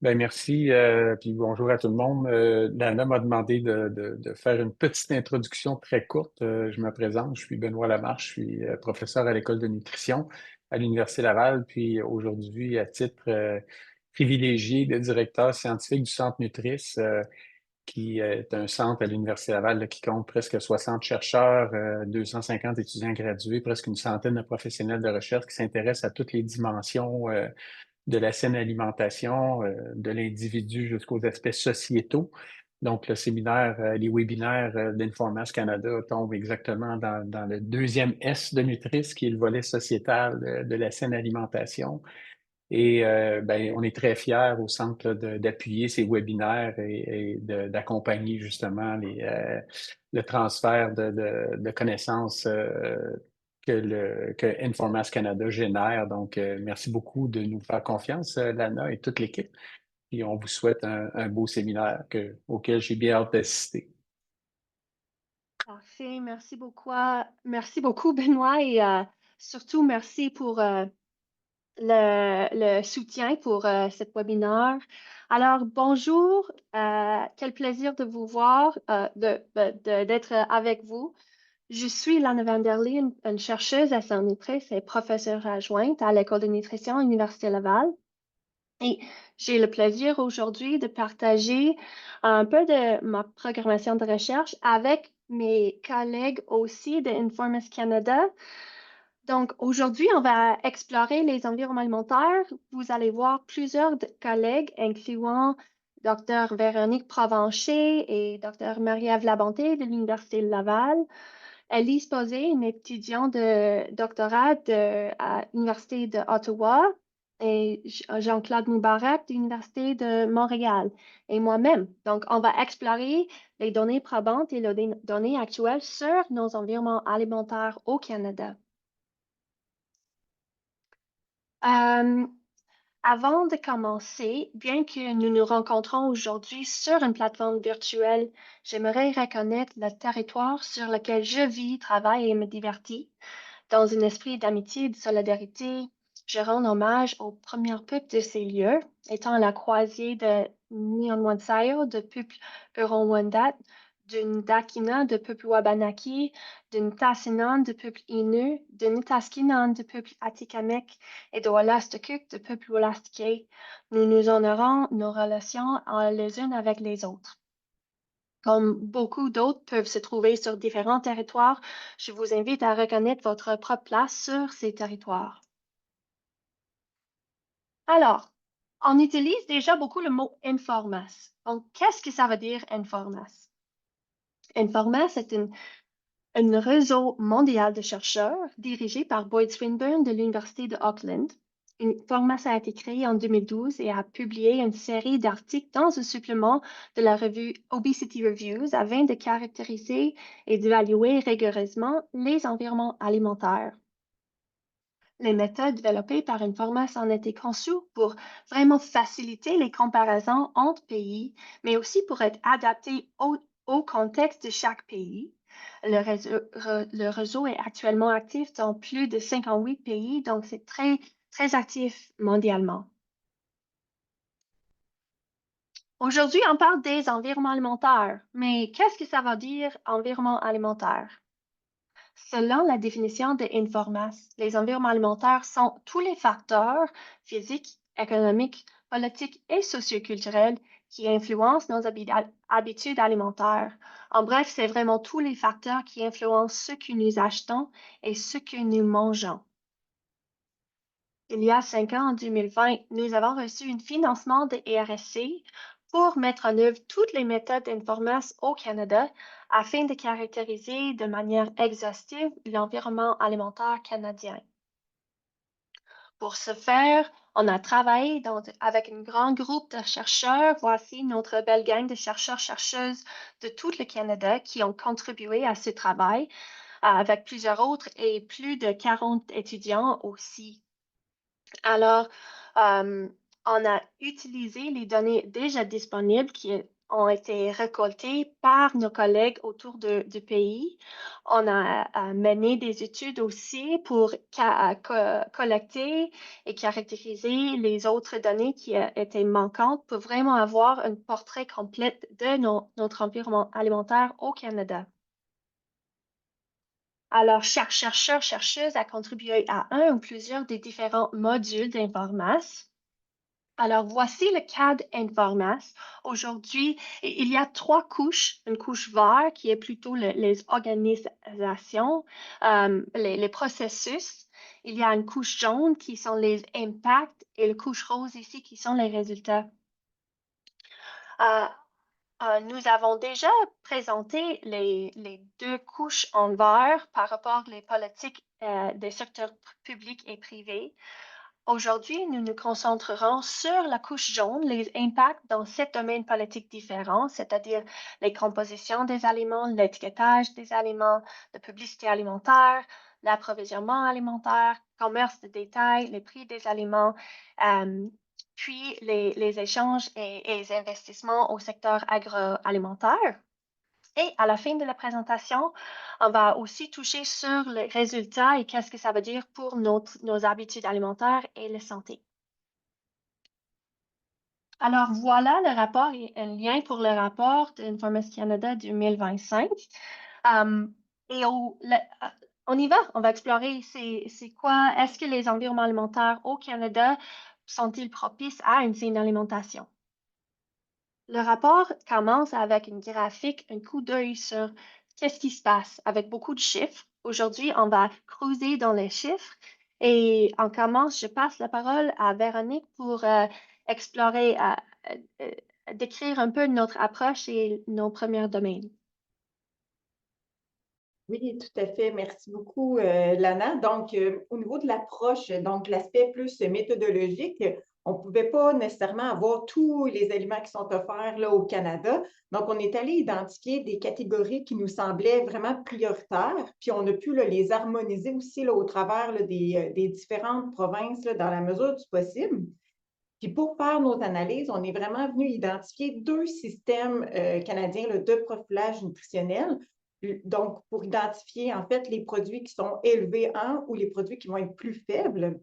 Ben merci, puis bonjour à tout le monde. Dana m'a demandé de faire une petite introduction très courte. Je me présente, je suis Benoît Lamarche, je suis professeur à l'École de nutrition à l'Université Laval, puis aujourd'hui, à titre privilégié de directeur scientifique du Centre Nutris, qui est un centre à l'Université Laval là, qui compte presque 60 chercheurs, 250 étudiants gradués, presque une centaine de professionnels de recherche qui s'intéressent à toutes les dimensions de la saine alimentation, de l'individu jusqu'aux aspects sociétaux. Donc, le séminaire, les webinaires d'Informas Canada tombent exactement dans le deuxième S de Nutris, qui est le volet sociétal de la saine alimentation. Et ben, on est très fiers au centre là, d'appuyer ces webinaires et d'accompagner justement le transfert de connaissances que Informas Canada génère. Donc, merci beaucoup de nous faire confiance, Lana et toute l'équipe. Et on vous souhaite un beau séminaire auquel j'ai bien hâte d'assister. Parfait, merci beaucoup Benoît et surtout merci pour le soutien pour cette webinaire. Alors bonjour, quel plaisir de vous voir, d'être avec vous. Je suis Lana Van der Lee, une chercheuse à Saint-Nitris et professeure adjointe à l'École de nutrition à l'Université Laval. Et j'ai le plaisir aujourd'hui de partager un peu de ma programmation de recherche avec mes collègues aussi de Informis Canada. Donc, aujourd'hui, on va explorer les environnements alimentaires. Vous allez voir plusieurs collègues, incluant Dr. Véronique Provencher et Dr. Marie-Ève Labonté de l'Université Laval. Elise Posé, une étudiante de doctorat à l'Université d'Ottawa, et Jean-Claude Moubarak de l'Université de Montréal, et moi-même. Donc, on va explorer les données probantes et les données actuelles sur nos environnements alimentaires au Canada. Euh, Avant de commencer, bien que nous nous rencontrons aujourd'hui sur une plateforme virtuelle, j'aimerais reconnaître le territoire sur lequel je vis, travaille et me divertis. Dans un esprit d'amitié et de solidarité, je rends hommage aux premiers peuples de ces lieux, étant à la croisée de Nyanwansayo, de peuple Huron-Wendat, d'une Dakina de peuple Wabanaki, d'une Tassinan de peuple Innu, d'une Taskinan de peuple Atikamek et de Walastakuk de peuple Wolastoqey. Nous nous honorons nos relations les unes avec les autres. Comme beaucoup d'autres peuvent se trouver sur différents territoires, je vous invite à reconnaître votre propre place sur ces territoires. Alors, on utilise déjà beaucoup le mot Informas. Donc, qu'est-ce que ça veut dire Informas? Informas est un réseau mondial de chercheurs dirigé par Boyd Swinburne de l'Université de Auckland. Informas a été créé en 2012 et a publié une série d'articles dans un supplément de la revue Obesity Reviews afin de caractériser et d'évaluer rigoureusement les environnements alimentaires. Les méthodes développées par Informas ont été conçues pour vraiment faciliter les comparaisons entre pays, mais aussi pour être adaptées au contexte de chaque pays. Le réseau est actuellement actif dans plus de 58 pays, donc c'est très, très actif mondialement. Aujourd'hui, on parle des environnements alimentaires, mais qu'est-ce que ça veut dire environnement alimentaire? Selon la définition de Informas, les environnements alimentaires sont tous les facteurs physiques, économiques, politiques et socioculturels qui influencent nos habitudes alimentaires. En bref, c'est vraiment tous les facteurs qui influencent ce que nous achetons et ce que nous mangeons. Il y a 5 ans, en 2020, nous avons reçu un financement de ERSC pour mettre en œuvre toutes les méthodes d'Informas au Canada afin de caractériser de manière exhaustive l'environnement alimentaire canadien. Pour ce faire, on a travaillé avec un grand groupe de chercheurs. Voici notre belle gang de chercheurs-chercheuses de tout le Canada qui ont contribué à ce travail, avec plusieurs autres et plus de 40 étudiants aussi. Alors, on a utilisé les données déjà disponibles ont été récoltés par nos collègues autour du pays. On a mené des études aussi pour collecter et caractériser les autres données qui étaient manquantes pour vraiment avoir un portrait complet de notre environnement alimentaire au Canada. Alors, chaque chercheur, chercheuse a contribué à un ou plusieurs des différents modules d'Informas. Alors, voici le cadre Infomas. Aujourd'hui, il y a trois couches. Une couche vert qui est plutôt les organisations, les processus. Il y a une couche jaune qui sont les impacts et la couche rose ici qui sont les résultats. Euh, nous avons déjà présenté les deux couches en vert par rapport aux politiques des secteurs publics et privés. Aujourd'hui, nous nous concentrerons sur la couche jaune, les impacts dans sept domaines politiques différents, c'est-à-dire les compositions des aliments, l'étiquetage des aliments, la publicité alimentaire, l'approvisionnement alimentaire, commerce de détail, les prix des aliments, puis les échanges et les investissements au secteur agroalimentaire. Et à la fin de la présentation, on va aussi toucher sur les résultats et qu'est-ce que ça veut dire pour nos habitudes alimentaires et la santé. Alors voilà le rapport et un lien pour le rapport d'Informas Canada 2025. Et on y va, on va explorer c'est quoi, est-ce que les environnements alimentaires au Canada sont-ils propices à une saine alimentation? Le rapport commence avec une graphique, un coup d'œil sur qu'est-ce qui se passe avec beaucoup de chiffres. Aujourd'hui, on va creuser dans les chiffres et on commence, je passe la parole à Véronique pour explorer, euh, décrire un peu notre approche et nos premiers domaines. Oui, tout à fait. Merci beaucoup, Lana. Donc, au niveau de l'approche, donc l'aspect plus méthodologique, on ne pouvait pas nécessairement avoir tous les aliments qui sont offerts là, au Canada. Donc, on est allé identifier des catégories qui nous semblaient vraiment prioritaires, puis on a pu là, les harmoniser aussi là, au travers là, des différentes provinces là, dans la mesure du possible. Puis pour faire nos analyses, on est vraiment venu identifier deux systèmes canadiens là, de profilage nutritionnel. Donc, pour identifier en fait les produits qui sont élevés en ou les produits qui vont être plus faibles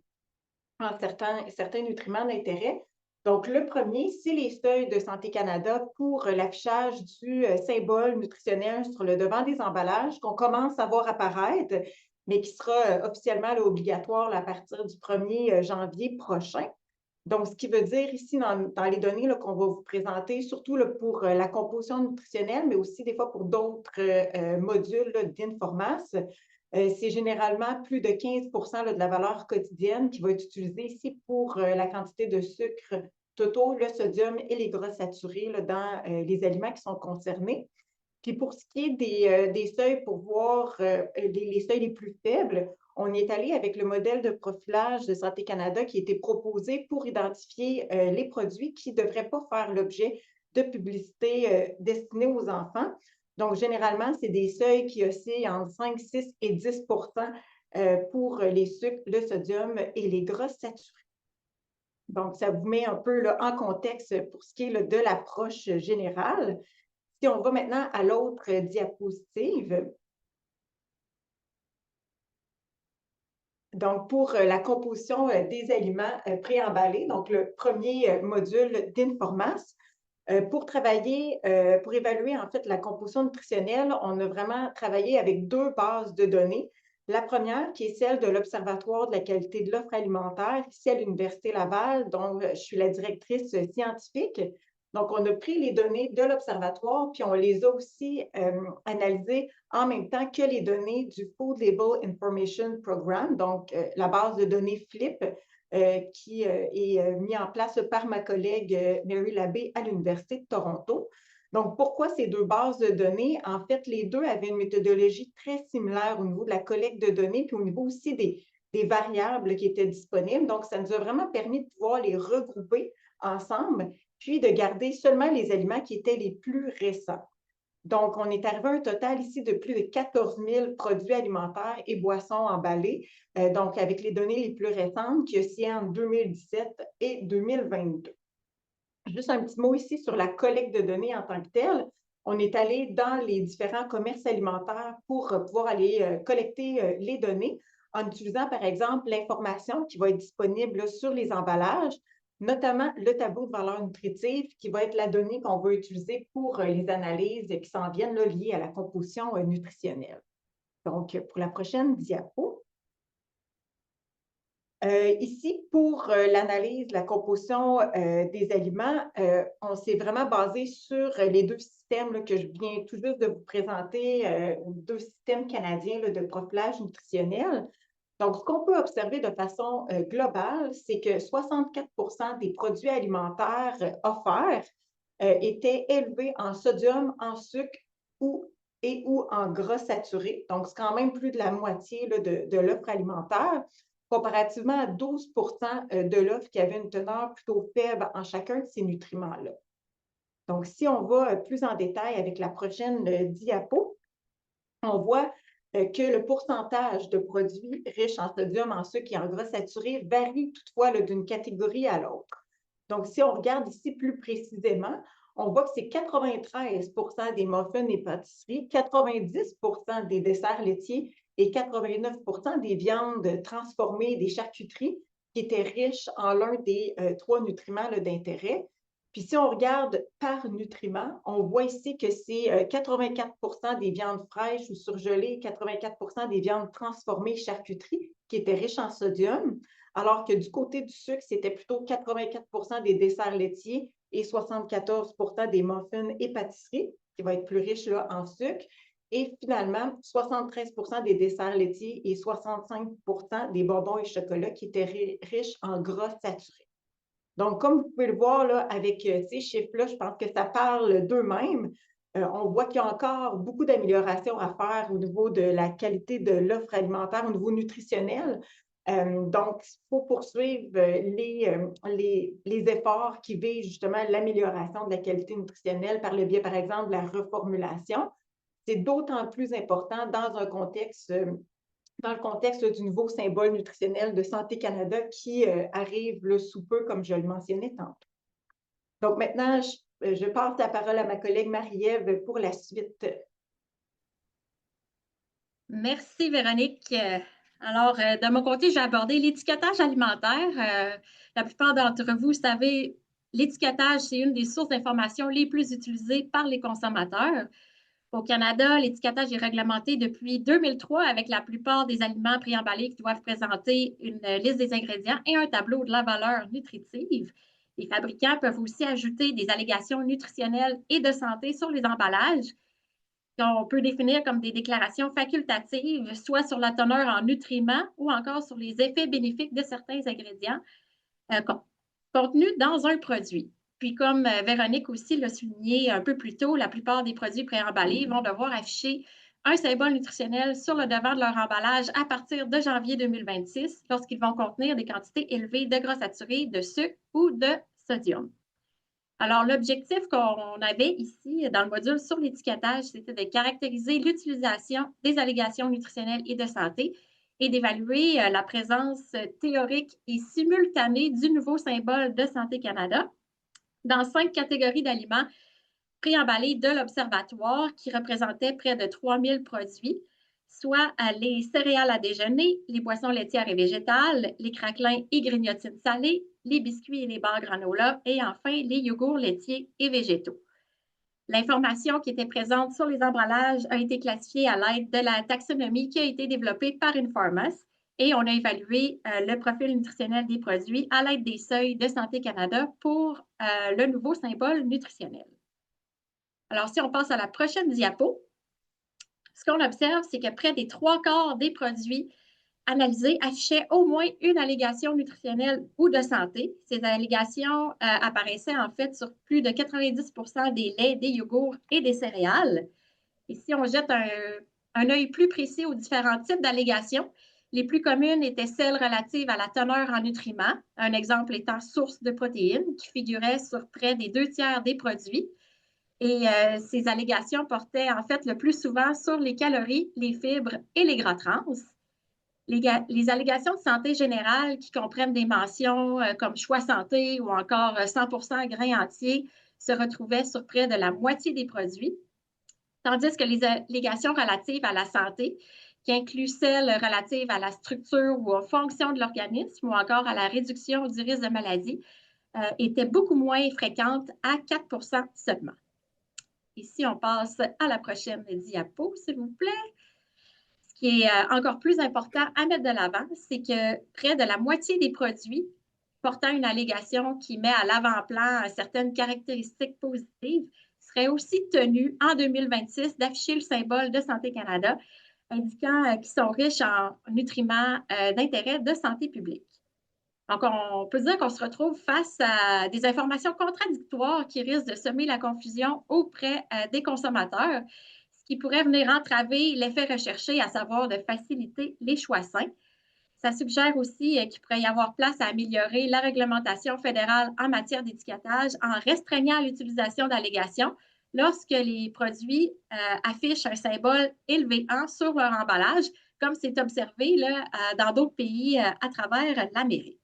en certains nutriments d'intérêt. Donc, le premier, c'est les seuils de Santé Canada pour l'affichage du symbole nutritionnel sur le devant des emballages qu'on commence à voir apparaître, mais qui sera officiellement là, obligatoire là, à partir du 1er janvier prochain. Donc, ce qui veut dire ici, dans les données qu'on va vous présenter, surtout là, pour la composition nutritionnelle, mais aussi des fois pour d'autres modules d'Informas, c'est généralement plus de 15 là, de la valeur quotidienne qui va être utilisée ici pour la quantité de sucre totaux, le sodium et les gras saturés là, dans les aliments qui sont concernés. Puis pour ce qui est des seuils pour voir les seuils les plus faibles, on est allé avec le modèle de profilage de Santé Canada qui a été proposé pour identifier les produits qui ne devraient pas faire l'objet de publicité destinée aux enfants. Donc, généralement, c'est des seuils qui oscillent entre 5, 6 et 10 pour les sucres, le sodium et les gras saturés. Donc, ça vous met un peu là, en contexte pour ce qui est là, de l'approche générale. Si on va maintenant à l'autre diapositive, donc pour la composition des aliments préemballés, donc le premier module d'Informas, pour travailler, pour évaluer en fait la composition nutritionnelle, on a vraiment travaillé avec deux bases de données. La première, qui est celle de l'Observatoire de la qualité de l'offre alimentaire, ici à l'Université Laval, dont je suis la directrice scientifique. Donc, on a pris les données de l'Observatoire, puis on les a aussi analysées en même temps que les données du Food Label Information Program, donc la base de données FLIP, qui est mis en place par ma collègue Mary Labbé à l'Université de Toronto. Donc, pourquoi ces deux bases de données? En fait, les deux avaient une méthodologie très similaire au niveau de la collecte de données, puis au niveau aussi des variables qui étaient disponibles. Donc, ça nous a vraiment permis de pouvoir les regrouper ensemble, puis de garder seulement les aliments qui étaient les plus récents. Donc, on est arrivé à un total ici de plus de 14 000 produits alimentaires et boissons emballés, donc avec les données les plus récentes qui oscillent entre 2017 et 2022. Juste un petit mot ici sur la collecte de données en tant que telle. On est allé dans les différents commerces alimentaires pour pouvoir aller collecter les données en utilisant, par exemple, l'information qui va être disponible là, sur les emballages, notamment le tableau de valeur nutritive qui va être la donnée qu'on va utiliser pour les analyses qui s'en viennent là, liées à la composition nutritionnelle. Donc, pour la prochaine diapo. Ici, pour l'analyse de la composition des aliments, on s'est vraiment basé sur les deux systèmes là, que je viens tout juste de vous présenter, deux systèmes canadiens là, de profilage nutritionnel. Donc, ce qu'on peut observer de façon globale, c'est que 64 des produits alimentaires offerts étaient élevés en sodium, en sucre ou en gras saturé. Donc, c'est quand même plus de la moitié là, de l'offre alimentaire, comparativement à 12 de l'offre qui avait une teneur plutôt faible en chacun de ces nutriments-là. Donc, si on va plus en détail avec la prochaine diapo, on voit que le pourcentage de produits riches en sodium, en sucre et en gras saturé varie toutefois d'une catégorie à l'autre. Donc, si on regarde ici plus précisément, on voit que c'est 93 des muffins et pâtisseries, 90 des desserts laitiers et 89 des viandes transformées, des charcuteries qui étaient riches en l'un des trois nutriments d'intérêt. Puis si on regarde par nutriment, on voit ici que c'est 84 des viandes fraîches ou surgelées, 84 des viandes transformées, charcuteries qui étaient riches en sodium, alors que du côté du sucre, c'était plutôt 84 des desserts laitiers et 74 des muffins et pâtisseries, qui va être plus riche là, en sucre. Et finalement, 73 des desserts laitiers et 65 des bonbons et chocolats qui étaient riches en gras saturés. Donc, comme vous pouvez le voir là, avec ces chiffres-là, je pense que ça parle d'eux-mêmes. On voit qu'il y a encore beaucoup d'améliorations à faire au niveau de la qualité de l'offre alimentaire, au niveau nutritionnel. Donc, il faut poursuivre les efforts qui visent justement l'amélioration de la qualité nutritionnelle par le biais, par exemple, de la reformulation. C'est d'autant plus important dans un contexte dans le contexte du nouveau symbole nutritionnel de Santé Canada qui arrive sous peu, comme je le mentionnais tantôt. Donc maintenant, je passe la parole à ma collègue Marie-Ève pour la suite. Merci, Véronique. Alors, de mon côté, j'ai abordé l'étiquetage alimentaire. La plupart d'entre vous savez, l'étiquetage, c'est une des sources d'information les plus utilisées par les consommateurs. Au Canada, l'étiquetage est réglementé depuis 2003 avec la plupart des aliments préemballés qui doivent présenter une liste des ingrédients et un tableau de la valeur nutritive. Les fabricants peuvent aussi ajouter des allégations nutritionnelles et de santé sur les emballages qu'on peut définir comme des déclarations facultatives, soit sur la teneur en nutriments ou encore sur les effets bénéfiques de certains ingrédients contenus dans un produit. Puis, comme Véronique aussi l'a souligné un peu plus tôt, la plupart des produits préemballés vont devoir afficher un symbole nutritionnel sur le devant de leur emballage à partir de janvier 2026 lorsqu'ils vont contenir des quantités élevées de gras saturés, de sucre ou de sodium. Alors, l'objectif qu'on avait ici dans le module sur l'étiquetage, c'était de caractériser l'utilisation des allégations nutritionnelles et de santé et d'évaluer la présence théorique et simultanée du nouveau symbole de Santé Canada dans 5 catégories d'aliments préemballés de l'Observatoire qui représentaient près de 3000 produits, soit les céréales à déjeuner, les boissons laitières et végétales, les craquelins et grignotines salées, les biscuits et les barres granola et enfin les yogourts laitiers et végétaux. L'information qui était présente sur les emballages a été classifiée à l'aide de la taxonomie qui a été développée par Informas et on a évalué le profil nutritionnel des produits à l'aide des seuils de Santé Canada pour le nouveau symbole nutritionnel. Alors, si on passe à la prochaine diapo, ce qu'on observe, c'est que près des 3/4 des produits analysés affichaient au moins une allégation nutritionnelle ou de santé. Ces allégations apparaissaient en fait sur plus de 90% des laits, des yogourts et des céréales. Et si on jette un œil plus précis aux différents types d'allégations, les plus communes étaient celles relatives à la teneur en nutriments, un exemple étant source de protéines, qui figurait sur près des 2/3 des produits. Et ces allégations portaient en fait le plus souvent sur les calories, les fibres et les gras trans. Les allégations de santé générale qui comprennent des mentions comme choix santé ou encore 100% grains entiers se retrouvaient sur près de la moitié des produits, tandis que les allégations relatives à la santé, qui incluent celles relatives à la structure ou aux fonctions de l'organisme ou encore à la réduction du risque de maladie, étaient beaucoup moins fréquentes à 4% seulement. Ici, on passe à la prochaine diapo, s'il vous plaît. Ce qui est encore plus important à mettre de l'avant, c'est que près de la moitié des produits portant une allégation qui met à l'avant-plan certaines caractéristiques positives seraient aussi tenus en 2026 d'afficher le symbole de Santé Canada, indiquant qu'ils sont riches en nutriments d'intérêt de santé publique. Donc, on peut dire qu'on se retrouve face à des informations contradictoires qui risquent de semer la confusion auprès des consommateurs, ce qui pourrait venir entraver l'effet recherché, à savoir de faciliter les choix sains. Ça suggère aussi qu'il pourrait y avoir place à améliorer la réglementation fédérale en matière d'étiquetage en restreignant l'utilisation d'allégations lorsque les produits affichent un symbole élevé 1 sur leur emballage, comme c'est observé là, dans d'autres pays à travers l'Amérique.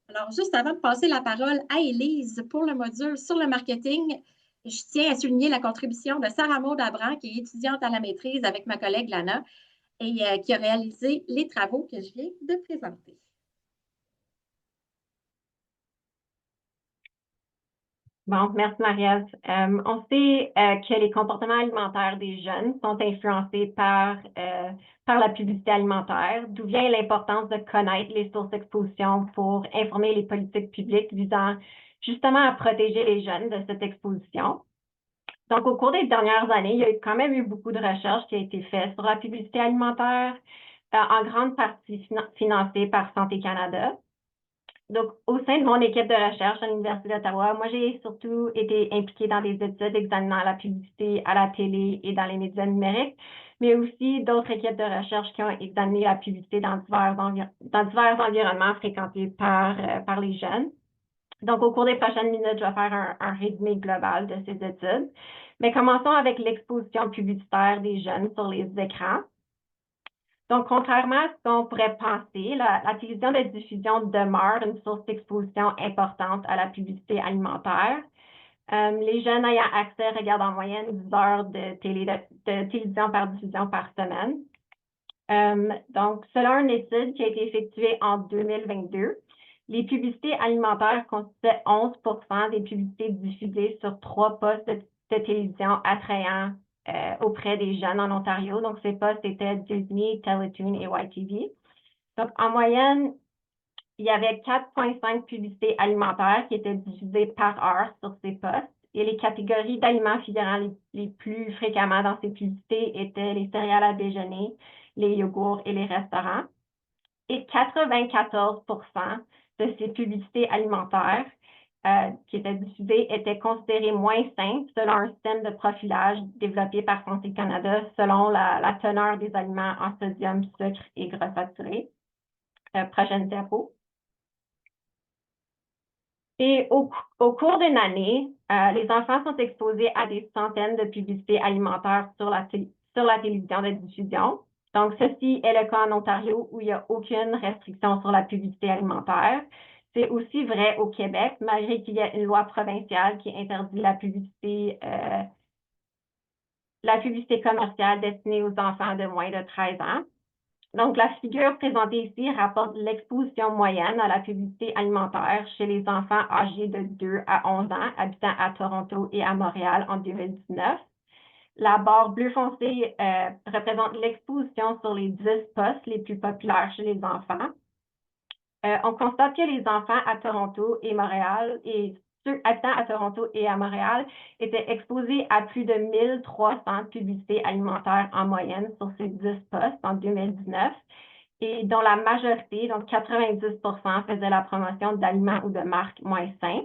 Alors, juste avant de passer la parole à Élise pour le module sur le marketing, je tiens à souligner la contribution de Sarah Maud Abran, qui est étudiante à la maîtrise avec ma collègue Lana et qui a réalisé les travaux que je viens de présenter. Bon, merci Marie-Ève. On sait que les comportements alimentaires des jeunes sont influencés par la publicité alimentaire, d'où vient l'importance de connaître les sources d'exposition pour informer les politiques publiques visant justement à protéger les jeunes de cette exposition. Donc, au cours des dernières années, il y a quand même eu beaucoup de recherches qui ont été faites sur la publicité alimentaire, en grande partie financée par Santé Canada. Donc, au sein de mon équipe de recherche à l'Université d'Ottawa, moi, j'ai surtout été impliquée dans des études examinant la publicité à la télé et dans les médias numériques, mais aussi d'autres équipes de recherche qui ont examiné la publicité dans divers environnements fréquentés par les jeunes. Donc, au cours des prochaines minutes, je vais faire un résumé global de ces études. Mais commençons avec l'exposition publicitaire des jeunes sur les écrans. Donc, contrairement à ce qu'on pourrait penser, la télévision de diffusion demeure une source d'exposition importante à la publicité alimentaire. Les jeunes ayant accès regardent en moyenne 10 heures de télévision par diffusion par semaine. Donc, selon une étude qui a été effectuée en 2022, les publicités alimentaires constituaient 11% des publicités diffusées sur 3 postes de télévision attrayants auprès des jeunes en Ontario. Donc, ces postes étaient Disney, Teletoon et YTV. Donc, en moyenne, il y avait 4,5 publicités alimentaires qui étaient diffusées par heure sur ces postes. Et les catégories d'aliments figurant les plus fréquemment dans ces publicités étaient les céréales à déjeuner, les yogourts et les restaurants. Et 94% de ces publicités alimentaires qui étaient diffusées étaient considérées moins saines selon un système de profilage développé par Santé Canada selon la teneur des aliments en sodium, sucre et gras saturés. Prochaine diapo. Et au cours d'une année, les enfants sont exposés à des centaines de publicités alimentaires sur la télévision de diffusion. Donc, ceci est le cas en Ontario où il n'y a aucune restriction sur la publicité alimentaire. C'est aussi vrai au Québec, malgré qu'il y a une loi provinciale qui interdit la publicité commerciale destinée aux enfants de moins de 13 ans. Donc, la figure présentée ici rapporte l'exposition moyenne à la publicité alimentaire chez les enfants âgés de 2 à 11 ans habitant à Toronto et à Montréal en 2019. La barre bleu foncé représente l'exposition sur les 10 postes les plus populaires chez les enfants. On constate que les enfants à Toronto et Montréal et ceux habitant à Toronto et à Montréal étaient exposés à plus de 1300 publicités alimentaires en moyenne sur ces 10 postes en 2019 et dont la majorité, donc 90%, faisait la promotion d'aliments ou de marques moins sains.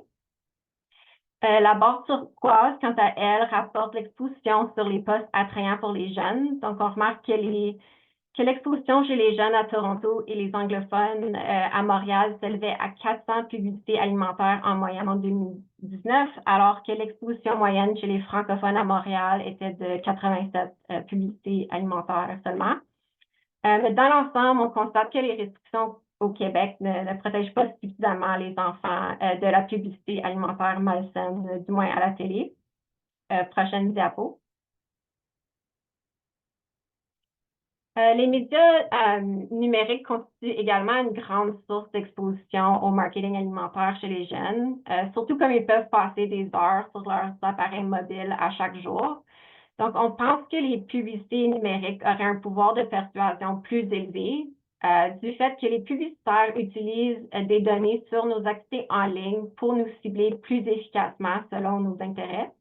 La barre turquoise, quant à elle, rapporte l'exposition sur les postes attrayants pour les jeunes. Donc, on remarque que l'exposition chez les jeunes à Toronto et les anglophones à Montréal s'élevait à 400 publicités alimentaires en moyenne en 2019, alors que l'exposition moyenne chez les francophones à Montréal était de 87 publicités alimentaires seulement. Mais dans l'ensemble, on constate que les restrictions au Québec ne protègent pas suffisamment les enfants de la publicité alimentaire malsaine, du moins à la télé. Prochaine diapo. Les médias numériques constituent également une grande source d'exposition au marketing alimentaire chez les jeunes, surtout comme ils peuvent passer des heures sur leurs appareils mobiles à chaque jour. Donc, on pense que les publicités numériques auraient un pouvoir de persuasion plus élevé du fait que les publicitaires utilisent des données sur nos activités en ligne pour nous cibler plus efficacement selon nos intérêts.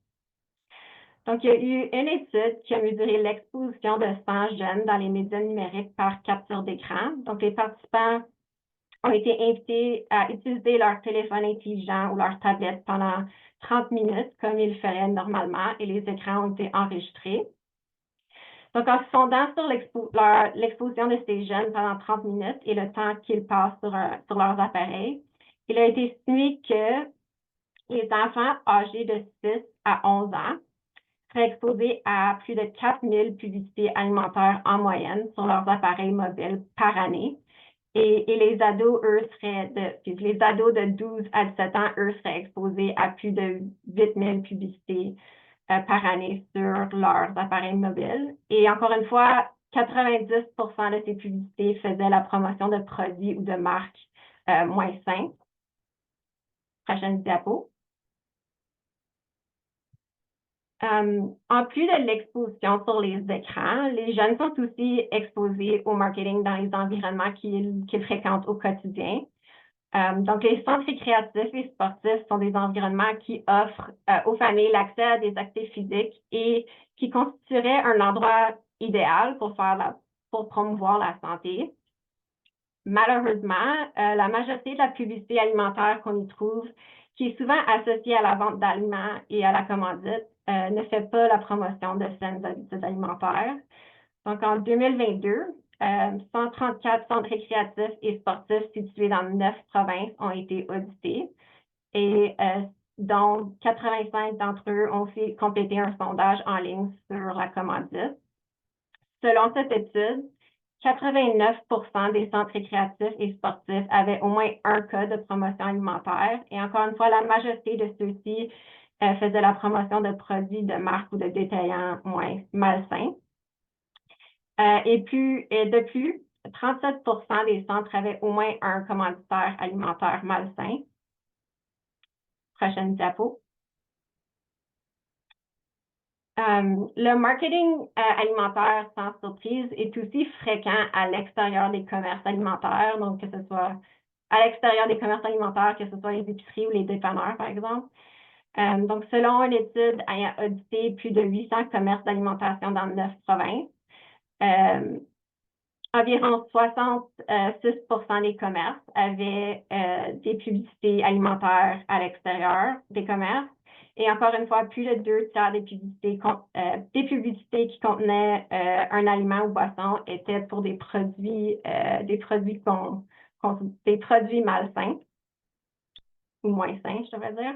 Donc, il y a eu une étude qui a mesuré l'exposition de 100 jeunes dans les médias numériques par capture d'écran. Donc, les participants ont été invités à utiliser leur téléphone intelligent ou leur tablette pendant 30 minutes, comme ils le feraient normalement, et les écrans ont été enregistrés. Donc, en se fondant sur l'exposition de ces jeunes pendant 30 minutes et le temps qu'ils passent sur leurs appareils, il a été estimé que les enfants âgés de 6 à 11 ans seraient exposés à plus de 4000 publicités alimentaires en moyenne sur leurs appareils mobiles par année. Et les ados, les ados de 12 à 17 ans, eux, seraient exposés à plus de 8000 publicités par année sur leurs appareils mobiles. Et encore une fois, 90% de ces publicités faisaient la promotion de produits ou de marques moins sains. Prochaine diapo. En plus de l'exposition sur les écrans, les jeunes sont aussi exposés au marketing dans les environnements qu'ils fréquentent au quotidien. Donc, les centres récréatifs et sportifs sont des environnements qui offrent aux familles l'accès à des activités physiques et qui constitueraient un endroit idéal pour promouvoir la santé. Malheureusement, la majorité de la publicité alimentaire qu'on y trouve, qui est souvent associée à la vente d'aliments et à la commandite, ne fait pas la promotion de saines habitudes alimentaires. Donc, en 2022, 134 centres récréatifs et sportifs situés dans 9 provinces ont été audités et dont 85 d'entre eux ont fait compléter un sondage en ligne sur la commandite. Selon cette étude, 89% des centres récréatifs et sportifs avaient au moins un cas de promotion alimentaire. Et encore une fois, la majorité de ceux-ci faisaient la promotion de produits de marque ou de détaillants moins malsains. Et de plus, 37% des centres avaient au moins un commanditaire alimentaire malsain. Prochaine diapo. Le marketing alimentaire, sans surprise, est aussi fréquent à l'extérieur des commerces alimentaires, donc que ce soit à l'extérieur des commerces alimentaires, que ce soit les épiceries ou les dépanneurs, par exemple. Donc, selon une étude ayant audité plus de 800 commerces d'alimentation dans 9 provinces, environ 66% des commerces avaient des publicités alimentaires à l'extérieur des commerces. Et encore une fois, plus de 2/3 des publicités qui contenaient un aliment ou boisson étaient pour des produits malsains ou moins sains, je devrais dire.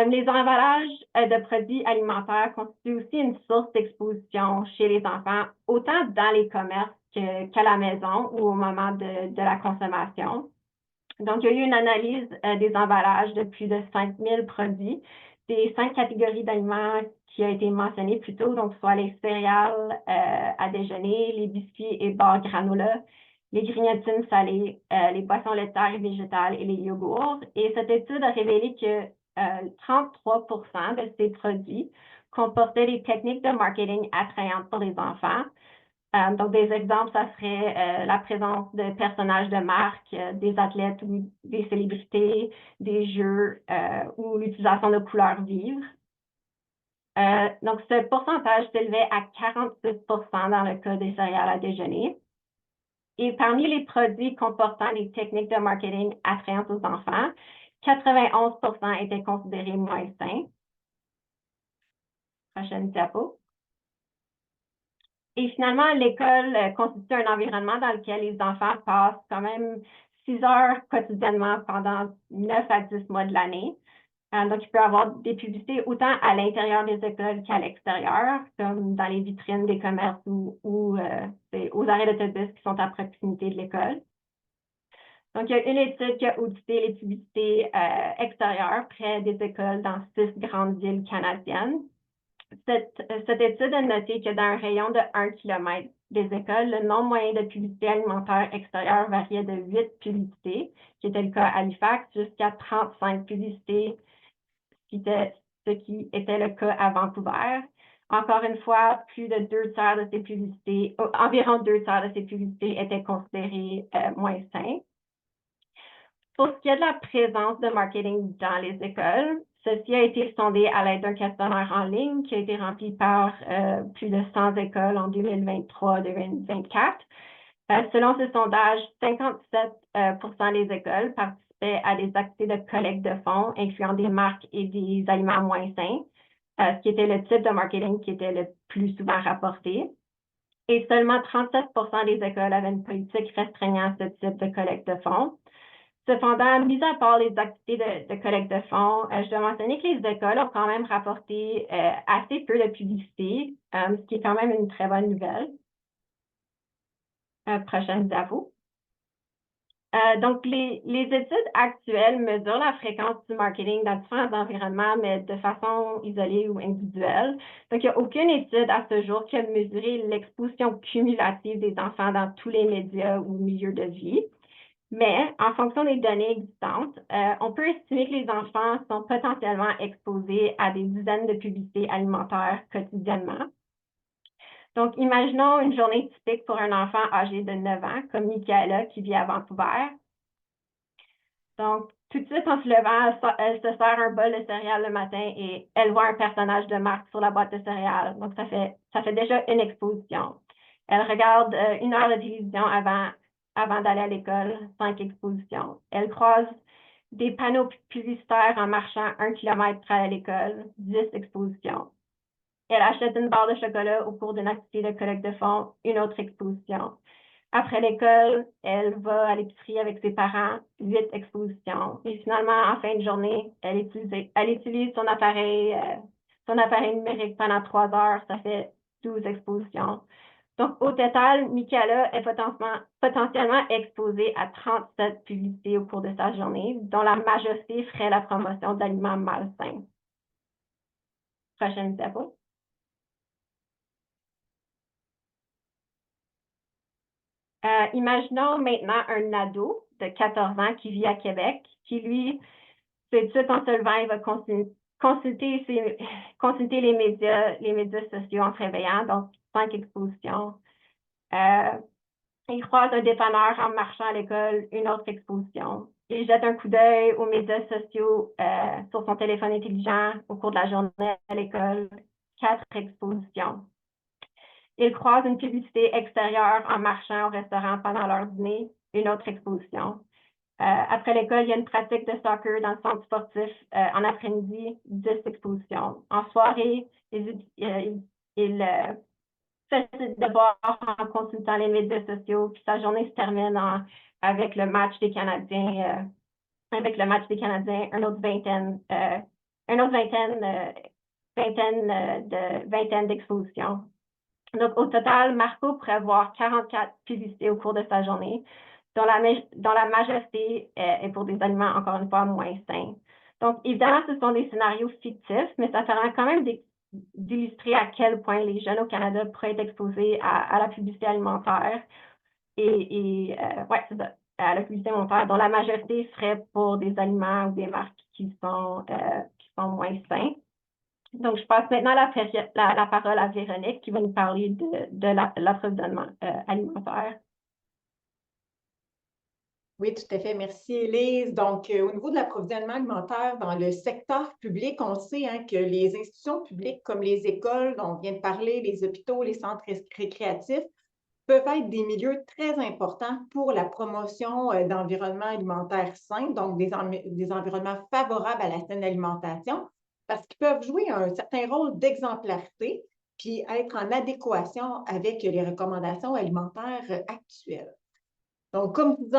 Les emballages de produits alimentaires constituent aussi une source d'exposition chez les enfants, autant dans les commerces qu'à la maison ou au moment de la consommation. Donc, il y a eu une analyse des emballages de plus de 5000 produits, des 5 catégories d'aliments qui a été mentionnée plus tôt, donc soit les céréales à déjeuner, les biscuits et barres granola, les grignotines salées, les boissons laitières et végétales et les yogourts. Et cette étude a révélé que 33% de ces produits comportaient des techniques de marketing attrayantes pour les enfants. Donc, des exemples, ça serait la présence de personnages de marque, des athlètes ou des célébrités, des jeux ou l'utilisation de couleurs vives. Donc, ce pourcentage s'élevait à 46% dans le cas des céréales à déjeuner. Et parmi les produits comportant des techniques de marketing attrayantes aux enfants, 91% étaient considérés moins sains. Prochaine diapo. Et finalement, l'école constitue un environnement dans lequel les enfants passent quand même 6 heures quotidiennement pendant 9 à 10 mois de l'année. Donc, il peut y avoir des publicités autant à l'intérieur des écoles qu'à l'extérieur, comme dans les vitrines des commerces ou aux arrêts d'autobus qui sont à proximité de l'école. Donc, il y a une étude qui a audité les publicités extérieures près des écoles dans 6 grandes villes canadiennes. Cette étude a noté que dans un rayon de 1 km des écoles, le nombre moyen de publicités alimentaires extérieures variait de 8 publicités, qui était le cas à Halifax, jusqu'à 35 publicités, ce qui était le cas à Vancouver. Encore une fois, plus de 2/3 de ces publicités, environ 2/3 de ces publicités étaient considérées moins saines. Pour ce qui est de la présence de marketing dans les écoles, ceci a été sondé à l'aide d'un questionnaire en ligne qui a été rempli par plus de 100 écoles en 2023-2024. Selon ce sondage, 57% des écoles participaient à des activités de collecte de fonds, incluant des marques et des aliments moins sains, ce qui était le type de marketing qui était le plus souvent rapporté. Et seulement 37% des écoles avaient une politique restreignant ce type de collecte de fonds. Cependant, mis à part les activités de collecte de fonds, je dois mentionner que les écoles ont quand même rapporté assez peu de publicité, ce qui est quand même une très bonne nouvelle. Prochaine diapo. Donc, les études actuelles mesurent la fréquence du marketing dans différents environnements, mais de façon isolée ou individuelle. Donc, il n'y a aucune étude à ce jour qui a mesuré l'exposition cumulative des enfants dans tous les médias ou milieux de vie. Mais, en fonction des données existantes, on peut estimer que les enfants sont potentiellement exposés à des dizaines de publicités alimentaires quotidiennement. Donc, imaginons une journée typique pour un enfant âgé de 9 ans, comme Michaela, qui vit à Vancouver. Donc, tout de suite, en se levant, elle se sert un bol de céréales le matin et elle voit un personnage de marque sur la boîte de céréales. Donc, ça fait déjà une exposition. Elle regarde 1 heure de télévision avant d'aller à l'école, 5 expositions. Elle croise des panneaux publicitaires en marchant 1 kilomètre près à l'école, 10 expositions. Elle achète une barre de chocolat au cours d'une activité de collecte de fonds, une autre exposition. Après l'école, elle va à l'épicerie avec ses parents, 8 expositions. Et finalement, en fin de journée, elle utilise son appareil numérique pendant 3 heures, ça fait 12 expositions. Donc, au total, Michaela est potentiellement exposée à 37 publicités au cours de sa journée, dont la majorité ferait la promotion d'aliments malsains. Prochaine diapo. Imaginons maintenant un ado de 14 ans qui vit à Québec, qui, lui, tout de suite en se levant, il va consulter les médias sociaux en se réveillant, donc 5 expositions. Il croise un dépanneur en marchant à l'école, une autre exposition. Il jette un coup d'œil aux médias sociaux sur son téléphone intelligent au cours de la journée à l'école, 4 expositions. Ils croisent une publicité extérieure en marchant au restaurant pendant leur dîner, une autre exposition. Après l'école, il y a une pratique de soccer dans le centre sportif en après-midi, 10 expositions. En soirée, il fait ses devoirs en consultant les médias sociaux, puis sa journée se termine avec le match des Canadiens, une autre vingtaine d'expositions. Donc, au total, Marco pourrait avoir 44 publicités au cours de sa journée, dont la majorité est pour des aliments, encore une fois, moins sains. Donc, évidemment, ce sont des scénarios fictifs, mais ça permet quand même d'illustrer à quel point les jeunes au Canada pourraient être exposés à la publicité alimentaire c'est ça, à la publicité alimentaire, dont la majorité serait pour des aliments ou des marques qui sont moins sains. Donc, je passe maintenant la parole à Véronique qui va nous parler de l'approvisionnement alimentaire. Oui, tout à fait. Merci, Élise. Donc, au niveau de l'approvisionnement alimentaire dans le secteur public, on sait que les institutions publiques comme les écoles dont on vient de parler, les hôpitaux, les centres récréatifs, peuvent être des milieux très importants pour la promotion d'environnements alimentaires sains, donc des environnements favorables à la saine alimentation, parce qu'ils peuvent jouer un certain rôle d'exemplarité puis être en adéquation avec les recommandations alimentaires actuelles. Donc, comme vous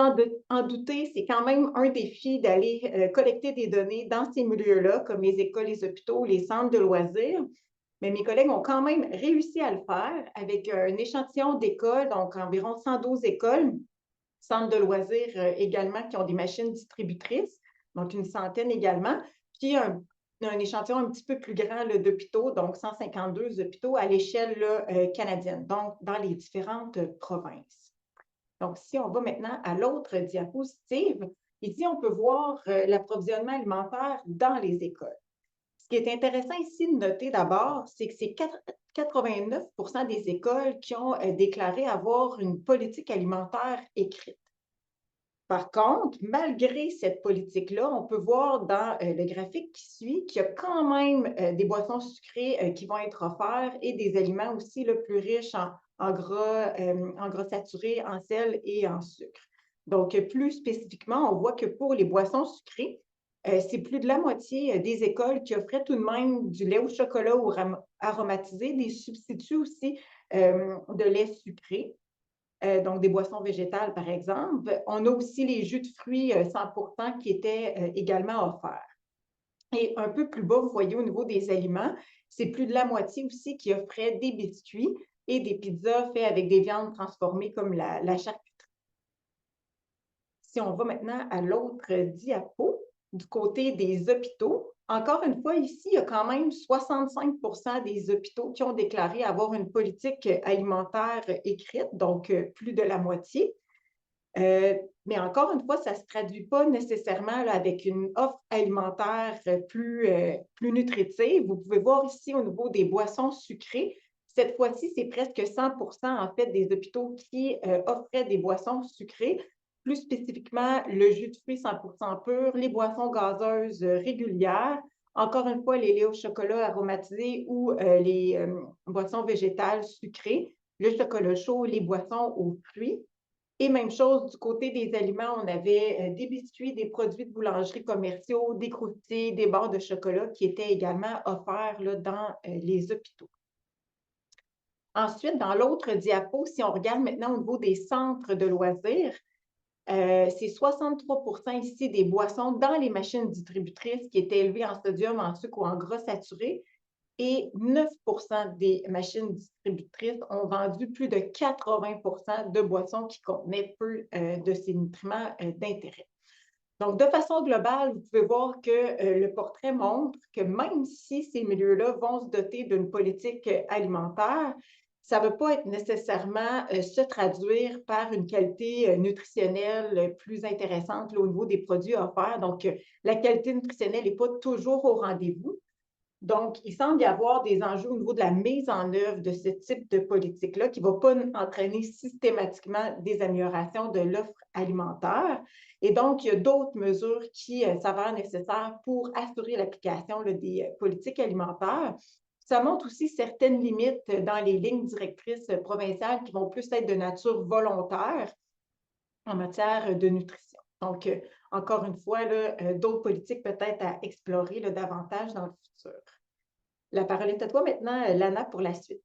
en doutez, c'est quand même un défi d'aller collecter des données dans ces milieux-là, comme les écoles, les hôpitaux, les centres de loisirs. Mais mes collègues ont quand même réussi à le faire avec un échantillon d'écoles, donc environ 112 écoles, centres de loisirs également qui ont des machines distributrices, donc une centaine également, puis un échantillon un petit peu plus grand d'hôpitaux, donc 152 hôpitaux à l'échelle canadienne, donc dans les différentes provinces. Donc, si on va maintenant à l'autre diapositive, ici, on peut voir l'approvisionnement alimentaire dans les écoles. Ce qui est intéressant ici de noter d'abord, c'est que c'est 89 des écoles qui ont déclaré avoir une politique alimentaire écrite. Par contre, malgré cette politique-là, on peut voir dans le graphique qui suit qu'il y a quand même des boissons sucrées qui vont être offertes et des aliments aussi plus riches en gras saturés, en sel et en sucre. Donc, plus spécifiquement, on voit que pour les boissons sucrées, c'est plus de la moitié des écoles qui offraient tout de même du lait au chocolat ou aromatisé, des substituts aussi de lait sucré. Donc des boissons végétales, par exemple. On a aussi les jus de fruits 100% qui étaient également offerts. Et un peu plus bas, vous voyez au niveau des aliments, c'est plus de la moitié aussi qui offrait des biscuits et des pizzas faits avec des viandes transformées comme la charcuterie. Si on va maintenant à l'autre diapo, du côté des hôpitaux, encore une fois, ici, il y a quand même 65% des hôpitaux qui ont déclaré avoir une politique alimentaire écrite, donc plus de la moitié. Mais encore une fois, ça ne se traduit pas nécessairement avec une offre alimentaire plus nutritive. Vous pouvez voir ici au niveau des boissons sucrées, cette fois-ci, c'est presque 100% en fait des hôpitaux qui offraient des boissons sucrées, plus spécifiquement le jus de fruits 100% pur, les boissons gazeuses régulières, encore une fois les laits au chocolat aromatisés ou les boissons végétales sucrées, le chocolat chaud, les boissons aux fruits. Et même chose du côté des aliments, on avait des biscuits, des produits de boulangerie commerciaux, des croustilles, des barres de chocolat qui étaient également offerts dans les hôpitaux. Ensuite, dans l'autre diapo, si on regarde maintenant au niveau des centres de loisirs, c'est 63% ici des boissons dans les machines distributrices qui étaient élevées en sodium, en sucre ou en gras saturé. Et 9% des machines distributrices ont vendu plus de 80% de boissons qui contenaient peu de ces nutriments d'intérêt. Donc, de façon globale, vous pouvez voir que le portrait montre que même si ces milieux-là vont se doter d'une politique alimentaire, ça ne va pas être nécessairement se traduire par une qualité nutritionnelle plus intéressante au niveau des produits offerts. Donc, la qualité nutritionnelle n'est pas toujours au rendez-vous. Donc, il semble y avoir des enjeux au niveau de la mise en œuvre de ce type de politique-là qui ne va pas entraîner systématiquement des améliorations de l'offre alimentaire. Et donc, il y a d'autres mesures qui s'avèrent nécessaires pour assurer l'application des politiques alimentaires. Ça montre aussi certaines limites dans les lignes directrices provinciales qui vont plus être de nature volontaire en matière de nutrition. Donc, encore une fois, d'autres politiques peut-être à explorer davantage dans le futur. La parole est à toi maintenant, Lana, pour la suite.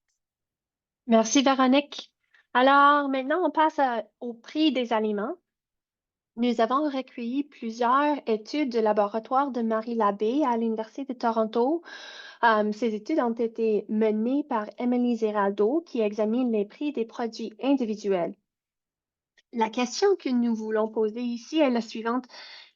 Merci, Véronique. Alors, maintenant, on passe au prix des aliments. Nous avons recueilli plusieurs études de laboratoire de Marie Labbé à l'Université de Toronto. Ces études ont été menées par Emily Zeraldo, qui examine les prix des produits individuels. La question que nous voulons poser ici est la suivante.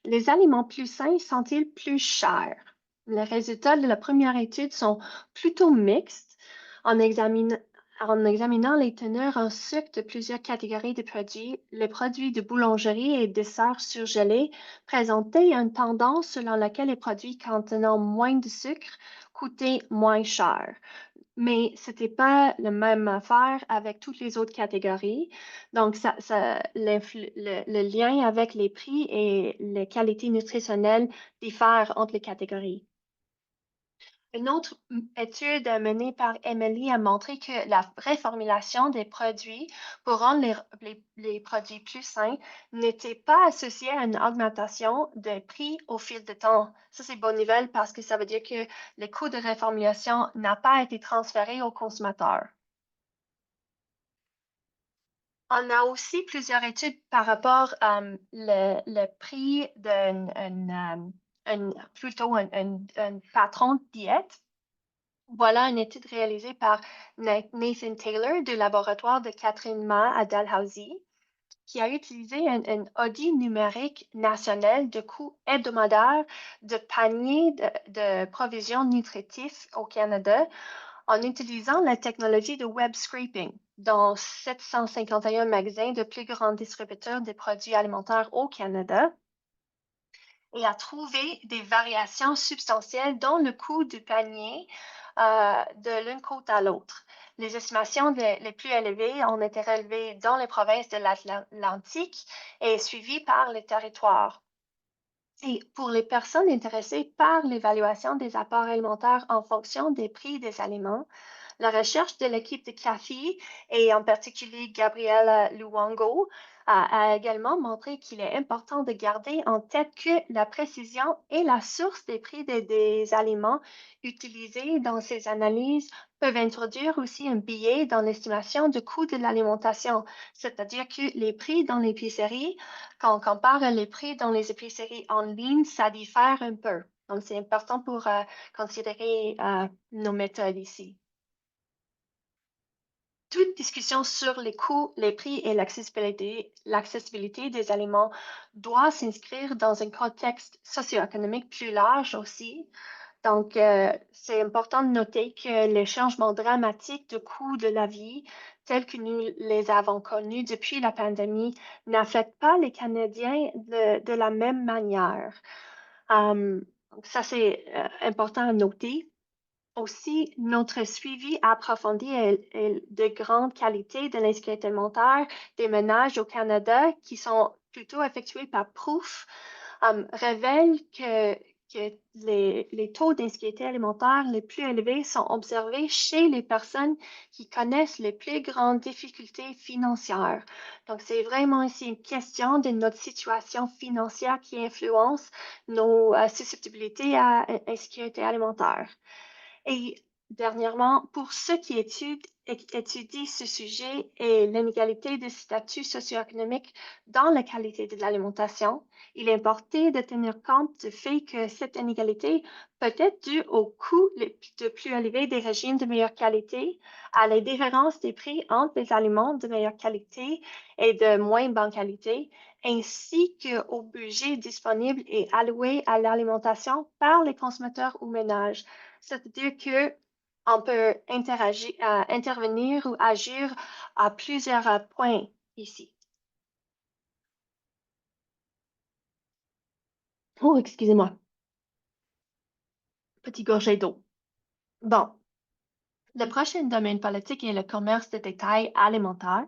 Les aliments plus sains sont-ils plus chers? Les résultats de la première étude sont plutôt mixtes en examinant les teneurs en sucre de plusieurs catégories de produits. Les produits de boulangerie et desserts surgelés présentaient une tendance selon laquelle les produits contenant moins de sucre coûtaient moins cher. Mais ce n'était pas la même affaire avec toutes les autres catégories. Donc, le lien avec les prix et les qualités nutritionnelles diffèrent entre les catégories. Une autre étude menée par Emily a montré que la réformulation des produits pour rendre les produits plus sains n'était pas associée à une augmentation des prix au fil du temps. Ça, c'est bonne nouvelle parce que ça veut dire que le coût de réformulation n'a pas été transféré aux consommateurs. On a aussi plusieurs études par rapport le prix plutôt un patron de diète. Voilà une étude réalisée par Nathan Taylor du laboratoire de Catherine Ma à Dalhousie, qui a utilisé un audit numérique national de coûts hebdomadaires de paniers de provisions nutritives au Canada en utilisant la technologie de web scraping dans 751 magasins de plus grands distributeurs de produits alimentaires au Canada et a trouvé des variations substantielles dans le coût du panier de l'une côte à l'autre. Les estimations les plus élevées ont été relevées dans les provinces de l'Atlantique et suivies par les territoires. Et pour les personnes intéressées par l'évaluation des apports alimentaires en fonction des prix des aliments, la recherche de l'équipe de CAFI et en particulier Gabriela Luongo a également montré qu'il est important de garder en tête que la précision est la source des prix des aliments utilisés dans ces analyses peuvent introduire aussi un biais dans l'estimation du coût de l'alimentation, c'est-à-dire que les prix dans l'épicerie, quand on compare les prix dans les épiceries en ligne, ça diffère un peu. Donc, c'est important pour considérer nos méthodes ici. Toute discussion sur les coûts, les prix et l'accessibilité des aliments doit s'inscrire dans un contexte socio-économique plus large aussi. Donc, c'est important de noter que les changements dramatiques de coût de la vie, tels que nous les avons connus depuis la pandémie, n'affectent pas les Canadiens de la même manière. Ça, c'est important à noter. Aussi, notre suivi approfondi est de grande qualité de l'insécurité alimentaire des ménages au Canada qui sont plutôt effectués par Proof révèle que les taux d'insécurité alimentaire les plus élevés sont observés chez les personnes qui connaissent les plus grandes difficultés financières. Donc, c'est vraiment ici une question de notre situation financière qui influence nos susceptibilités à insécurité alimentaire. Et dernièrement, pour ceux qui étudient ce sujet et l'inégalité de statut socio-économique dans la qualité de l'alimentation, il est important de tenir compte du fait que cette inégalité peut être due au coût de plus élevé des régimes de meilleure qualité, à la différence des prix entre les aliments de meilleure qualité et de moins bonne qualité, ainsi qu'au budget disponible et alloué à l'alimentation par les consommateurs ou ménages. C'est-à-dire qu'on peut intervenir ou agir à plusieurs points ici. Oh, excusez-moi. Petit gorgée d'eau. Bon. Le prochain domaine politique est le commerce de détail alimentaire.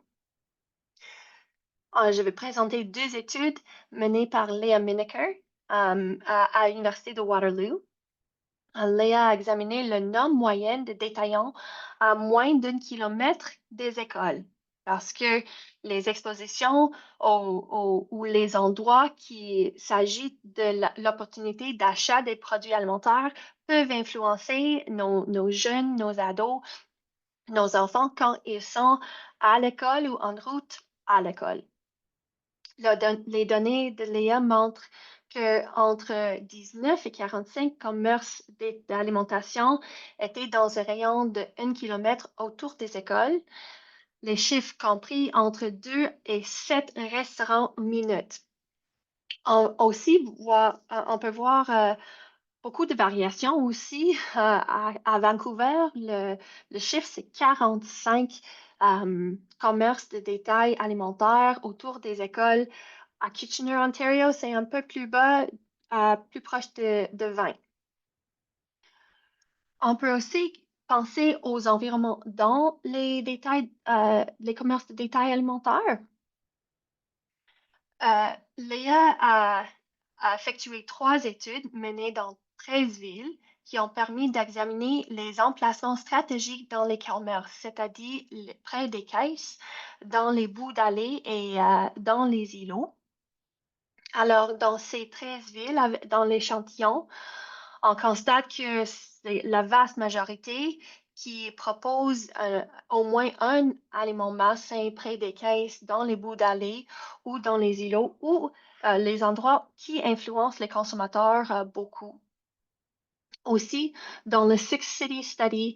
Je vais présenter deux études menées par Leah Minaker à l'Université de Waterloo. Leah a examiné le nombre moyen de détaillants à moins d'1 kilomètre des écoles parce que les expositions ou les endroits qui s'agit de l'opportunité d'achat des produits alimentaires peuvent influencer nos jeunes, nos ados, nos enfants quand ils sont à l'école ou en route à l'école. Les données de Léa montrent qu'entre 19 et 45 commerces d'alimentation étaient dans un rayon de 1 km autour des écoles, les chiffres compris entre 2 et 7 restaurants minutes. On peut voir beaucoup de variations aussi. À Vancouver, le chiffre, c'est 45 commerces de détail alimentaire autour des écoles. À Kitchener, Ontario, c'est un peu plus bas, plus proche de 20. On peut aussi penser aux environnements dans les commerces de détail alimentaire. Léa a effectué 3 études menées dans 13 villes qui ont permis d'examiner les emplacements stratégiques dans les commerces, c'est-à-dire près des caisses, dans les bouts d'allées et dans les îlots. Alors, dans ces 13 villes, dans l'échantillon, on constate que c'est la vaste majorité qui propose au moins un aliment malsain près des caisses, dans les bouts d'allée ou dans les îlots ou les endroits qui influencent les consommateurs beaucoup. Aussi, dans le Six City Study,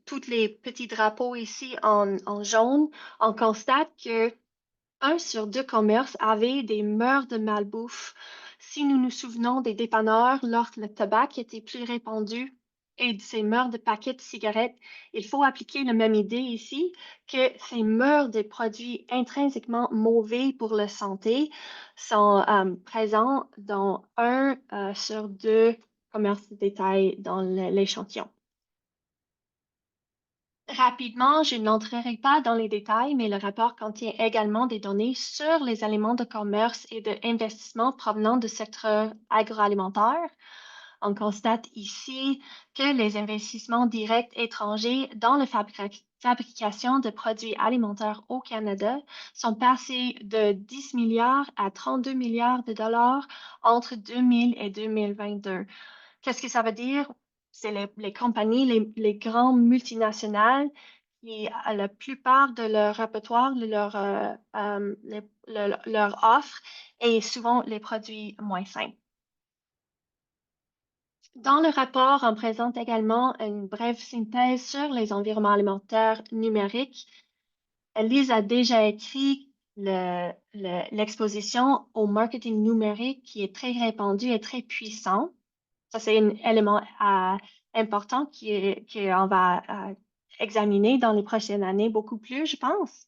tous les petits drapeaux ici en jaune, on constate que 1 sur 2 commerces avaient des mœurs de malbouffe. Si nous nous souvenons des dépanneurs lorsque le tabac était plus répandu et de ces mœurs de paquets de cigarettes, il faut appliquer la même idée ici, que ces mœurs des produits intrinsèquement mauvais pour la santé sont présents dans 1 sur 2 commerces de détail dans l'échantillon. Rapidement, je n'entrerai pas dans les détails, mais le rapport contient également des données sur les éléments de commerce et d'investissement provenant du secteur agroalimentaire. On constate ici que les investissements directs étrangers dans la fabrication de produits alimentaires au Canada sont passés de 10 milliards à 32 milliards de dollars entre 2000 et 2022. Qu'est-ce que ça veut dire? C'est les compagnies, les grandes multinationales qui, à la plupart de leur répertoire, leur offre et souvent les produits moins sains. Dans le rapport, on présente également une brève synthèse sur les environnements alimentaires numériques. Lise a déjà écrit l'exposition au marketing numérique qui est très répandu et très puissant. Ça, c'est un élément important qu'on va examiner dans les prochaines années beaucoup plus, je pense.